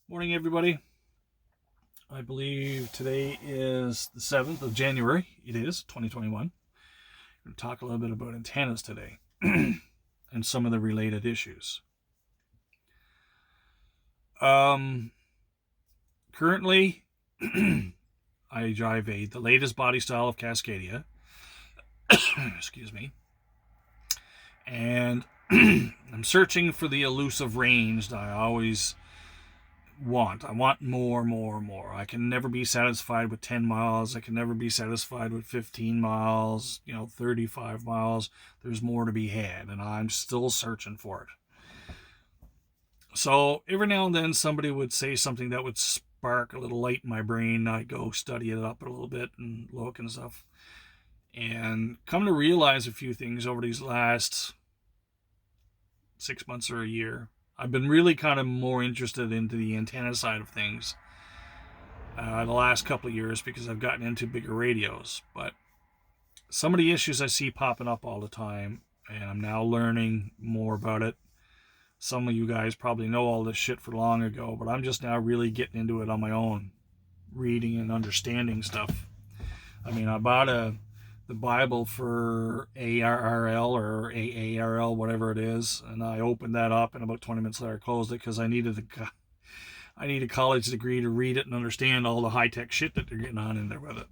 Morning, everybody. I believe today is the 7th of January. It is 2021. We're going to talk a little bit about antennas today and some of the related issues. Currently, I drive the latest body style of Cascadia. Excuse me. And I'm searching for the elusive range that I always want. I want more. I can never be satisfied with 10 miles. I can never be satisfied with 15 miles, 35 miles. There's more to be had, and I'm still searching for it. So every now and then somebody would say something that would spark a little light in my brain. I'd go study it up a little bit and look and stuff. And come to realize a few things over these last 6 months or a year. I've been really kind of more interested into the antenna side of things the last couple of years because I've gotten into bigger radios. But some of the issues I see popping up all the time, and I'm now learning more about it. Some of you guys probably know all this shit for long ago, but I'm just now really getting into it on my own, reading and understanding stuff. I mean, I bought the Bible for ARRL or AARL, whatever it is, and I opened that up, and about 20 minutes later I closed it because I need a college degree to read it and understand all the high-tech shit that they're getting on in there with it.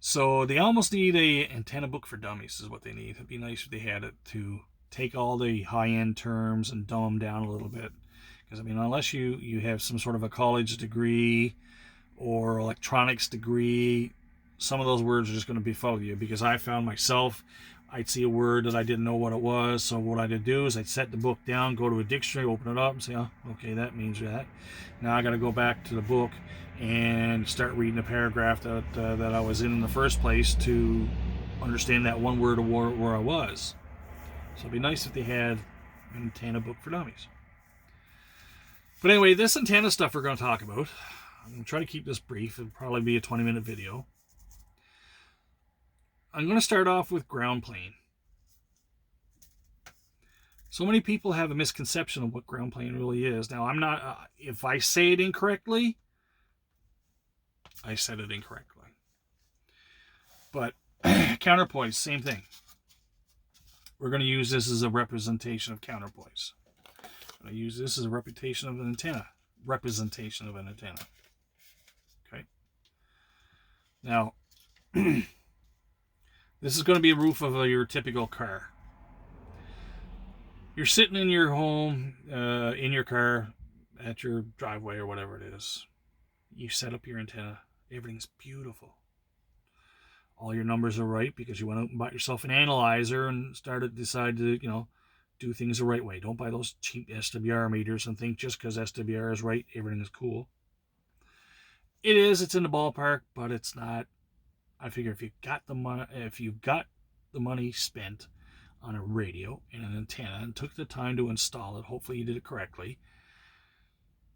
So they almost need a antenna book for dummies is what they need. It'd be nice if they had it to take all the high-end terms and dumb them down a little bit. Because, I mean, unless you have some sort of a college degree or electronics degree, some of those words are just going to befuddle you. Because I found myself, I'd see a word that I didn't know what it was. So what I'd do is I'd set the book down, go to a dictionary, open it up, and say, oh, okay, that means that. Now I got to go back to the book and start reading the paragraph that I was in the first place to understand that one word where I was. So it'd be nice if they had an antenna book for dummies. But anyway, this antenna stuff we're going to talk about, I'm going to try to keep this brief. It'll probably be a 20-minute video. I'm going to start off with ground plane. So many people have a misconception of what ground plane really is. Now, I'm not, if I say it incorrectly, I said it incorrectly. But counterpoise, same thing. We're going to use this as a representation of counterpoise. I'm going to use this as a representation of an antenna. Okay. Now, this is going to be a roof of your typical car. You're sitting in your home, in your car, at your driveway or whatever it is. You set up your antenna. Everything's beautiful. All your numbers are right because you went out and bought yourself an analyzer and decided to, do things the right way. Don't buy those cheap SWR meters and think just because SWR is right, everything is cool. It's in the ballpark, but it's not. I figure if you got the money spent on a radio and an antenna and took the time to install it, hopefully you did it correctly,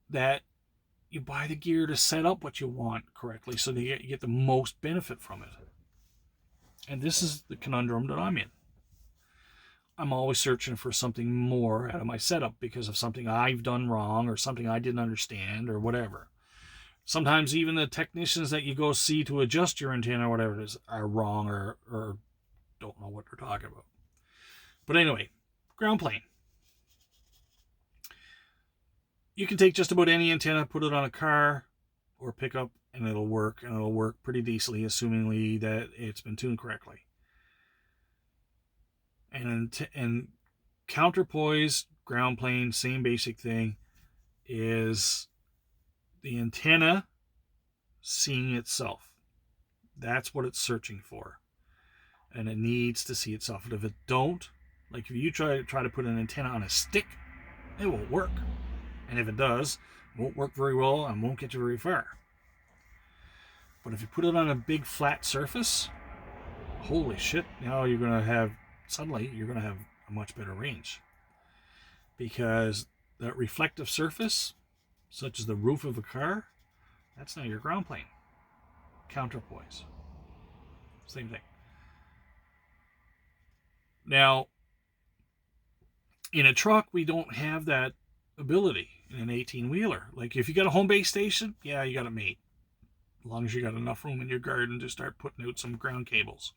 that you buy the gear to set up what you want correctly so that you get the most benefit from it. And this is the conundrum that I'm in. I'm always searching for something more out of my setup because of something I've done wrong or something I didn't understand or whatever. Sometimes even the technicians that you go see to adjust your antenna or whatever it is are wrong or don't know what they're talking about. But anyway, ground plane. You can take just about any antenna, put it on a car or pickup, and it'll work pretty decently, assumingly that it's been tuned correctly. And counterpoise, ground plane, same basic thing, is the antenna seeing itself. That's what it's searching for. And it needs to see itself. But if it don't, like if you try to put an antenna on a stick, it won't work. And if it does, it won't work very well and won't get you very far. But if you put it on a big flat surface, holy shit, now you're going to have a much better range. Because that reflective surface, such as the roof of a car, that's now your ground plane. Counterpoise. Same thing. Now, in a truck, we don't have that ability in an 18-wheeler. Like if you got a home base station, yeah, you got it made. As long as you got enough room in your garden to start putting out some ground cables.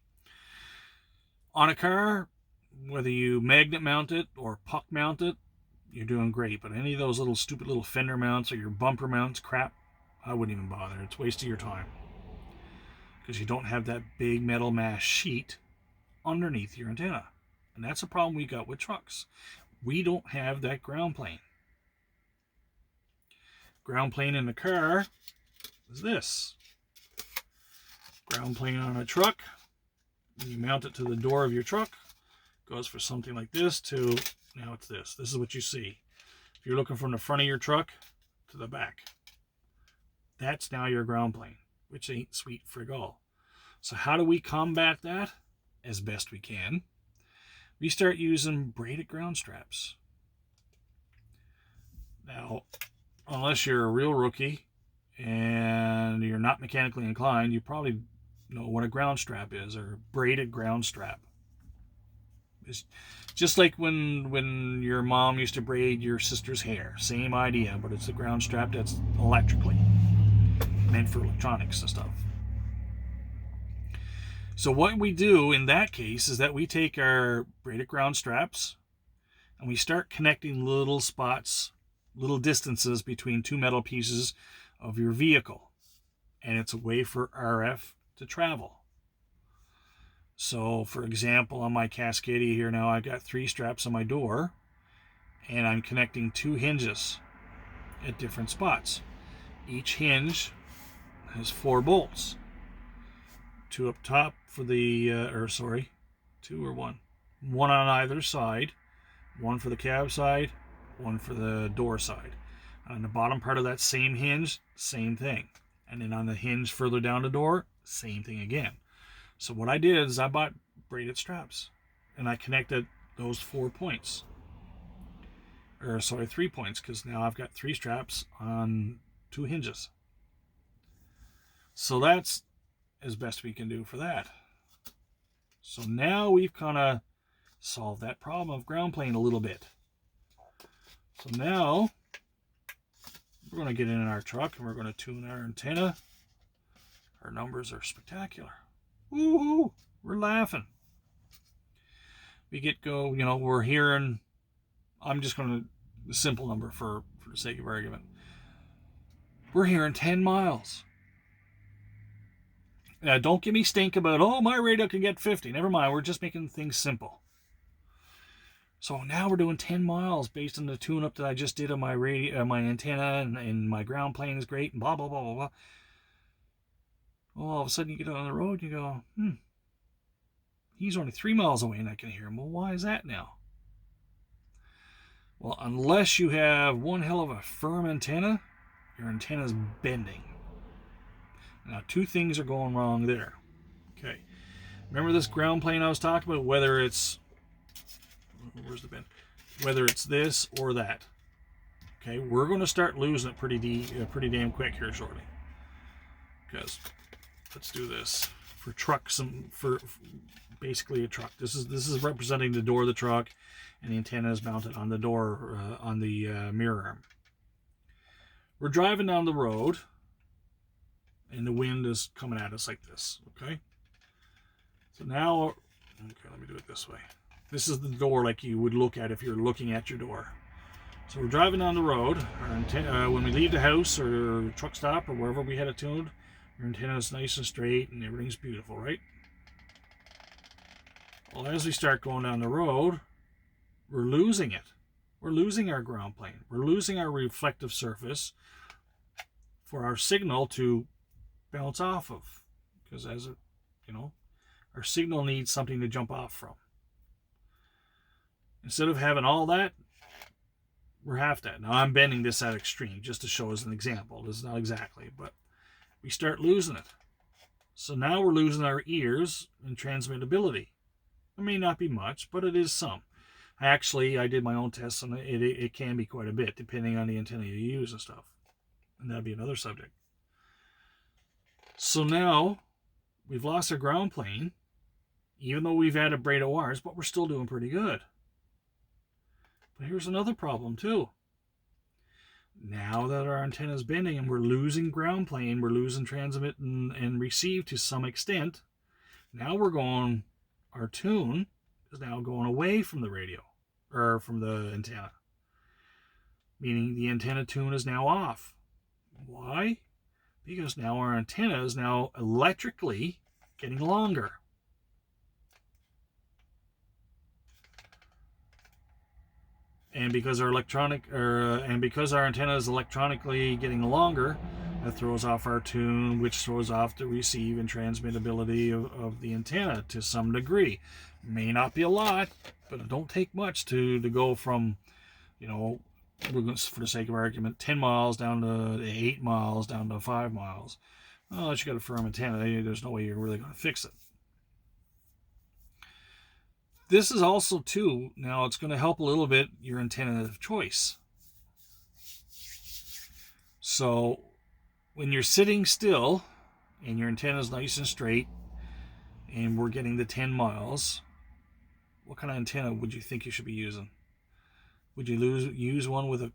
On a car, whether you magnet mount it or puck mount it, you're doing great. But any of those little stupid little fender mounts or your bumper mounts, crap, I wouldn't even bother. It's a waste of your time. Because you don't have that big metal mass sheet underneath your antenna. And that's a problem we got with trucks. We don't have that ground plane. Ground plane in the car is this. Ground plane on a truck. When you mount it to the door of your truck, goes for something like this to, now it's this. This is what you see. If you're looking from the front of your truck to the back, that's now your ground plane, which ain't sweet frig all. So how do we combat that? As best we can. We start using braided ground straps. Now, unless you're a real rookie and you're not mechanically inclined, you probably know what a ground strap is, or a braided ground strap. It's just like when your mom used to braid your sister's hair. Same idea, but it's a ground strap that's electrically meant for electronics and stuff. So what we do in that case is that we take our braided ground straps and we start connecting little spots, little distances between two metal pieces of your vehicle. And it's a way for RF to travel. So for example, on my Cascadia here now, I've got 3 straps on my door and I'm connecting 2 hinges at different spots. Each hinge has 4 bolts. 2 up top for the, 2 or 1. 1 on either side. 1 for the cab side, 1 for the door side. On the bottom part of that same hinge, same thing. And then on the hinge further down the door, same thing again. So what I did is I bought braided straps. And I connected those 4 points. 3 points, because now I've got 3 straps on 2 hinges. So that's as best we can do for that. So now we've kind of solved that problem of ground plane a little bit. So now we're going to get in our truck and we're going to tune our antenna. Our numbers are spectacular. Woohoo! We're laughing. We we're hearing, I'm just going to, the simple number for the sake of argument. We're hearing 10 miles. Now, don't get me stink about, my radio can get 50. Never mind, we're just making things simple. So now we're doing 10 miles based on the tune-up that I just did on my radio, my antenna, and my ground plane is great, and blah, blah, blah, blah, blah. Well, all of a sudden you get on the road and you go, he's only 3 miles away and I can hear him. Well, why is that now? Well, unless you have one hell of a firm antenna, your antenna's bending. Now, 2 things are going wrong there. Okay. Remember this ground plane I was talking about? Whether it's, where's the bend? Whether it's this or that. Okay, we're going to start losing it pretty damn quick here shortly. Because let's do this for trucks, for basically a truck. This is representing the door of the truck, and the antenna is mounted on the door, on the mirror arm. We're driving down the road, and the wind is coming at us like this. Okay. So now, let me do it this way. This is the door like you would look at if you're looking at your door. So we're driving down the road. When we leave the house or truck stop or wherever we had it tuned, your antenna is nice and straight and everything's beautiful, right? Well, as we start going down the road, we're losing it. We're losing our ground plane. We're losing our reflective surface for our signal to bounce off of. Because our signal needs something to jump off from. Instead of having all that, we're half that. Now I'm bending this at extreme just to show as an example. This is not exactly, but we start losing it. So now we're losing our ears and transmittability. It may not be much, but it is some. I did my own tests, and it can be quite a bit, depending on the antenna you use and stuff. And that'd be another subject. So now we've lost our ground plane, even though we've added braided wires, but we're still doing pretty good. But here's another problem too. Now that our antenna is bending and we're losing ground plane, we're losing transmit and receive to some extent. Now our tune is now going away from the radio, or from the antenna, meaning the antenna tune is now off. Why? Because now our antenna is now electrically getting longer. And because our antenna is electronically getting longer, that throws off our tune, which throws off the receive and transmit ability of the antenna to some degree. May not be a lot, but it don't take much to go from, we're going to, for the sake of argument, 10 miles down to 8 miles down to 5 miles. Well, unless you got a firm antenna, there's no way you're really going to fix it. This is also, too, now it's going to help a little bit your antenna of choice. So when you're sitting still and your antenna is nice and straight and we're getting the 10 miles, what kind of antenna would you think you should be using? Would you use one with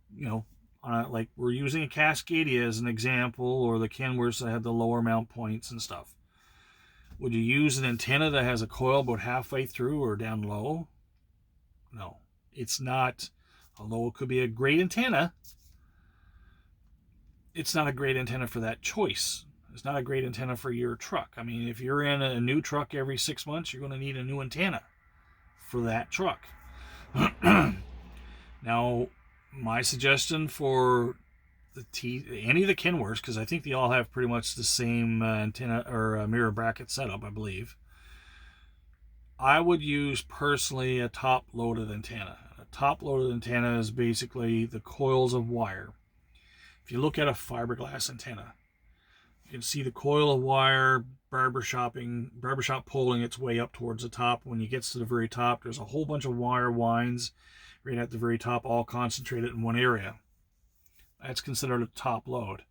like we're using a Cascadia as an example, or the Kenworths that have the lower mount points and stuff? Would you use an antenna that has a coil about halfway through or down low? No, it's not. Although it could be a great antenna, it's not a great antenna for that choice. It's not a great antenna for your truck. I mean, if you're in a new truck every 6 months, you're going to need a new antenna for that truck. Now, my suggestion for any of the Kenworths, because I think they all have pretty much the same antenna or mirror bracket setup, I believe. I would use personally a top-loaded antenna. A top-loaded antenna is basically the coils of wire. If you look at a fiberglass antenna, you can see the coil of wire barbershop pulling its way up towards the top. When it gets to the very top, there's a whole bunch of wire winds right at the very top, all concentrated in one area. That's considered a top load.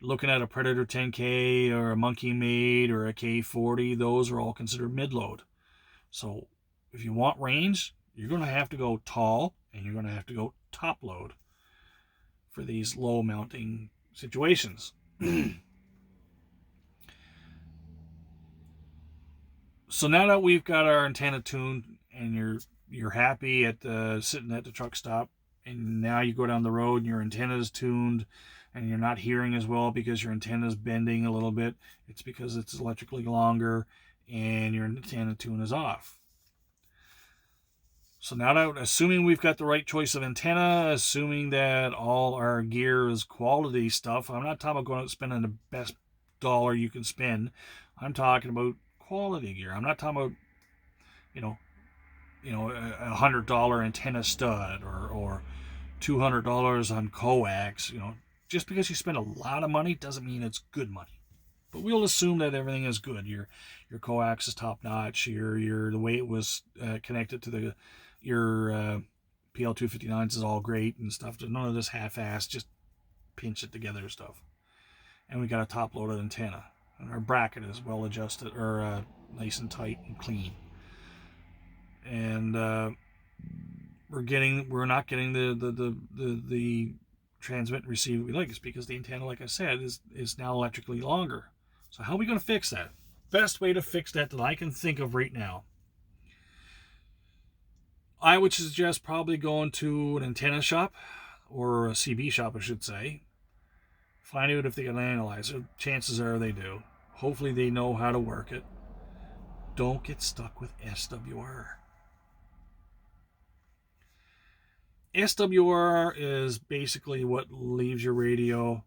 Looking at a Predator 10K or a Monkey Maid or a K40, those are all considered mid-load. So if you want range, you're going to have to go tall and you're going to have to go top load for these low mounting situations. So now that we've got our antenna tuned and you're happy at sitting at the truck stop, and now you go down the road and your antenna is tuned and you're not hearing as well because your antenna is bending a little bit. It's because it's electrically longer and your antenna tune is off. So now that, assuming we've got the right choice of antenna, assuming that all our gear is quality stuff, I'm not talking about going out and spending the best dollar you can spend. I'm talking about quality gear. I'm not talking about, a $100 antenna stud or $200 on coax. Just because you spend a lot of money doesn't mean it's good money. But we'll assume that everything is good. Your coax is top notch. The way it was connected to your PL259s is all great and stuff. There's none of this half-assed, just pinch it together stuff. And we got a top-loaded antenna, and our bracket is well adjusted or nice and tight and clean. And we're not getting the transmit and receive we like. It's because the antenna, like I said, is now electrically longer. So how are we going to fix that? Best way to fix that I can think of right now, I would suggest probably going to an antenna shop, or a CB shop, I should say. Find out if they got an analyzer. Chances are they do. Hopefully they know how to work it. Don't get stuck with SWR. SWR is basically what leaves your radio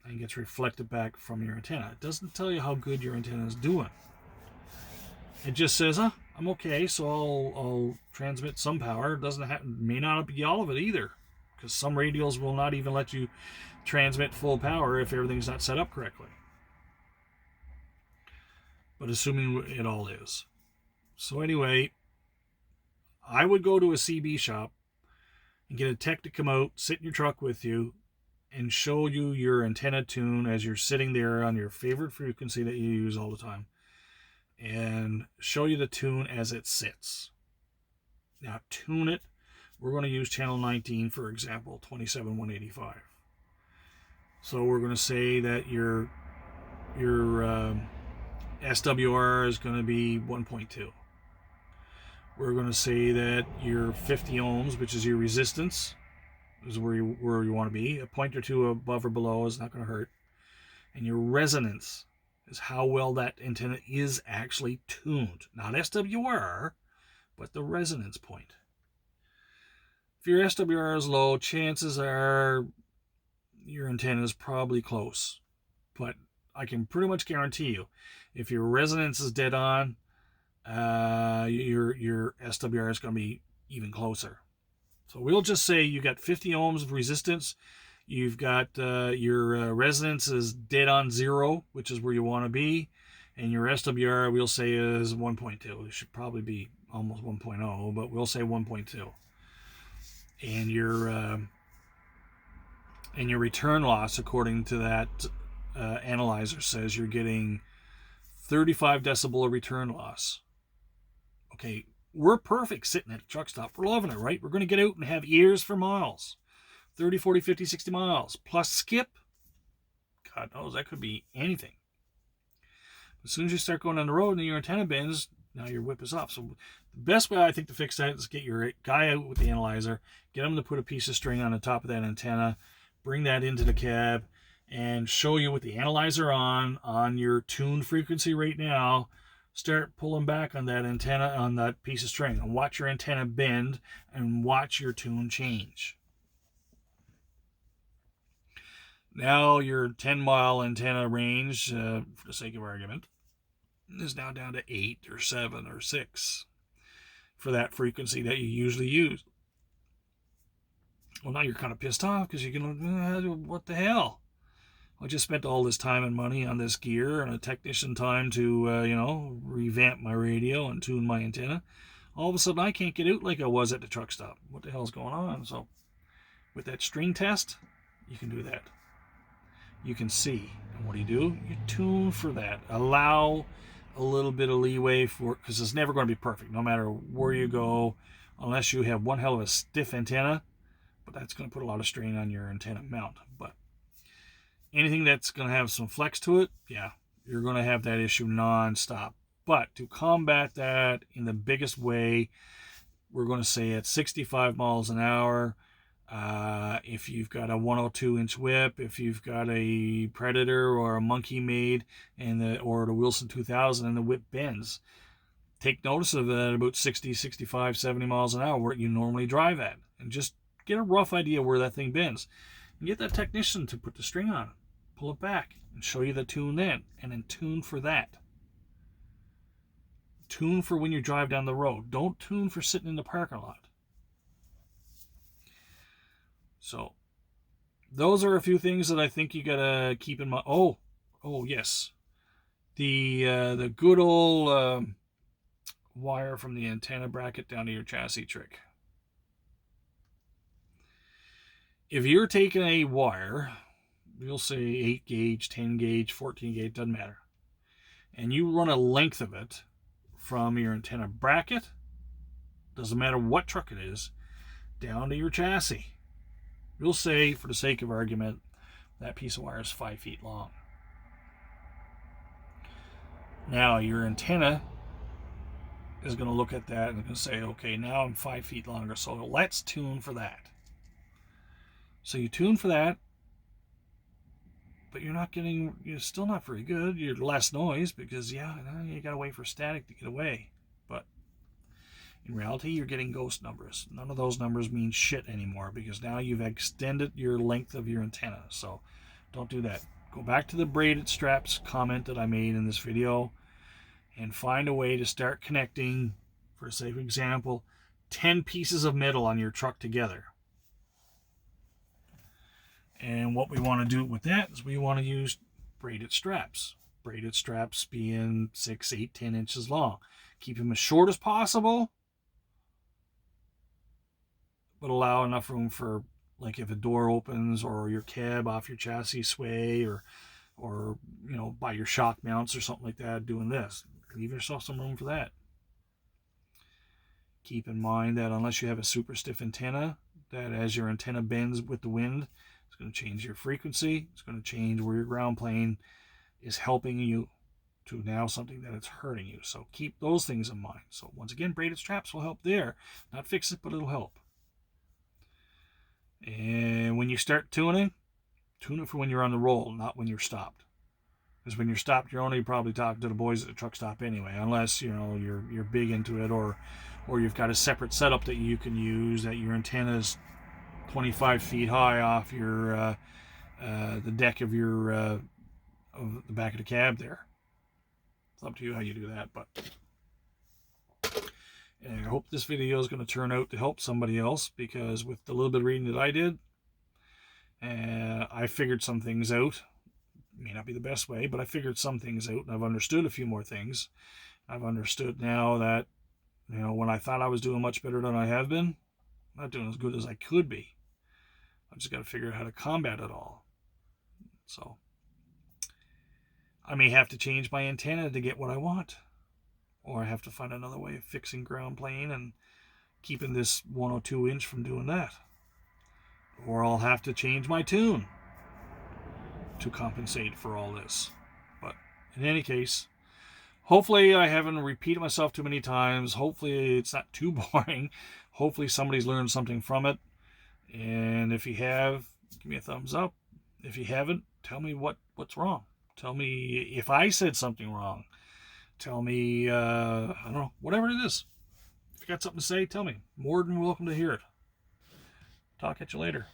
and gets reflected back from your antenna. It doesn't tell you how good your antenna is doing. It just says, I'm okay, so I'll transmit some power. It may not be all of it either, because some radios will not even let you transmit full power if everything's not set up correctly. But assuming it all is. So anyway, I would go to a CB shop and get a tech to come out, sit in your truck with you, and show you your antenna tune as you're sitting there on your favorite frequency that you use all the time, and show you the tune as it sits. Now tune it. We're going to use channel 19, for example, 27185. So we're going to say that your SWR is going to be 1.2. We're going to say that your 50 ohms, which is your resistance, is where you want to be. A point or two above or below is not going to hurt. And your resonance is how well that antenna is actually tuned. Not SWR, but the resonance point. If your SWR is low, chances are your antenna is probably close. But I can pretty much guarantee you, if your resonance is dead on, your SWR is going to be even closer. So we'll just say you got 50 ohms of resistance. You've got your resonance is dead on 0, which is where you want to be. And your SWR, we'll say, is 1.2. It should probably be almost 1.0, but we'll say 1.2. And your return loss, according to that analyzer, says you're getting 35 decibel of return loss. Okay, we're perfect sitting at a truck stop. We're loving it, right? We're going to get out and have ears for miles. 30, 40, 50, 60 miles. Plus skip. God knows, that could be anything. As soon as you start going on the road and your antenna bends, now your whip is off. So the best way, I think, to fix that is get your guy out with the analyzer, get him to put a piece of string on the top of that antenna, bring that into the cab, and show you with the analyzer on your tuned frequency right now. Start pulling back on that antenna, on that piece of string, and watch your antenna bend and watch your tune change. Now your 10-mile antenna range, for the sake of argument, is now down to 8 or 7 or 6 for that frequency that you usually use. Well, now you're kind of pissed off because you're going, what the hell? I just spent all this time and money on this gear and a technician time to, revamp my radio and tune my antenna. All of a sudden, I can't get out like I was at the truck stop. What the hell's going on? So, with that string test, you can do that. You can see. And what do? You tune for that. Allow a little bit of leeway for it, because it's never going to be perfect, no matter where you go, unless you have one hell of a stiff antenna. But that's going to put a lot of strain on your antenna mount. But anything that's going to have some flex to it, yeah, you're going to have that issue non-stop. But to combat that in the biggest way, we're going to say at 65 miles an hour, if you've got a 102-inch whip, if you've got a Predator or a Monkey Made or the Wilson 2000 and the whip bends, take notice of that at about 60, 65, 70 miles an hour where you normally drive at, and just get a rough idea where that thing bends. And get that technician to put the string on it, pull it back, and show you the tune then, and then tune for that. Tune for when you drive down the road. Don't tune for sitting in the parking lot. So, those are a few things that I think you gotta keep in mind. Oh yes, the good old wire from the antenna bracket down to your chassis trick. If you're taking a wire, you'll say 8 gauge, 10 gauge, 14 gauge, doesn't matter, and you run a length of it from your antenna bracket, doesn't matter what truck it is, down to your chassis. We'll say, for the sake of argument, that piece of wire is 5 feet long. Now, your antenna is going to look at that and going to say, okay, now I'm 5 feet longer, so let's tune for that. So you tune for that, but you're still not very good. You're less noise because, you got to wait for static to get away. But in reality, you're getting ghost numbers. None of those numbers mean shit anymore because now you've extended your length of your antenna. So don't do that. Go back to the braided straps comment that I made in this video and find a way to start connecting, for sake of example, 10 pieces of metal on your truck together. And what we want to do with that is we want to use braided straps. Braided straps being 6, 8, 10 inches long. Keep them as short as possible, but allow enough room for, like, if a door opens or your cab off your chassis sway or by your shock mounts or something like that, doing this. Leave yourself some room for that. Keep in mind that unless you have a super stiff antenna, that as your antenna bends with the wind, It's going to change your frequency. It's going to change where your ground plane is helping you to now something that it's hurting you. So keep those things in mind. So once again, braided straps will help there. Not fix it, but it'll help. And when you start tuning, tune it for when you're on the roll, not when you're stopped. Because when you're stopped, you're only probably talking to the boys at the truck stop anyway, unless you're big into it, or you've got a separate setup that you can use, that your antenna's 25 feet high off your the deck of your of the back of the cab there. It's up to you how you do that, but and I hope this video is going to turn out to help somebody else, because with the little bit of reading that I did, I figured some things out. It may not be the best way, but I figured some things out, and I've understood a few more things. I've understood now that, when I thought I was doing much better than I have been, I'm not doing as good as I could be. I just got to figure out how to combat it all. So I may have to change my antenna to get what I want, or I have to find another way of fixing ground plane and keeping this 102 inch from doing that, or I'll have to change my tune to compensate for all this. But in any case, hopefully I haven't repeated myself too many times. Hopefully it's not too boring. Hopefully somebody's learned something from it, and if you have, give me a thumbs up. If you haven't, tell me what's wrong. Tell me if I said something wrong. Tell me, I don't know, whatever it is. If you got something to say, tell me. More than welcome to hear it. Talk at you later.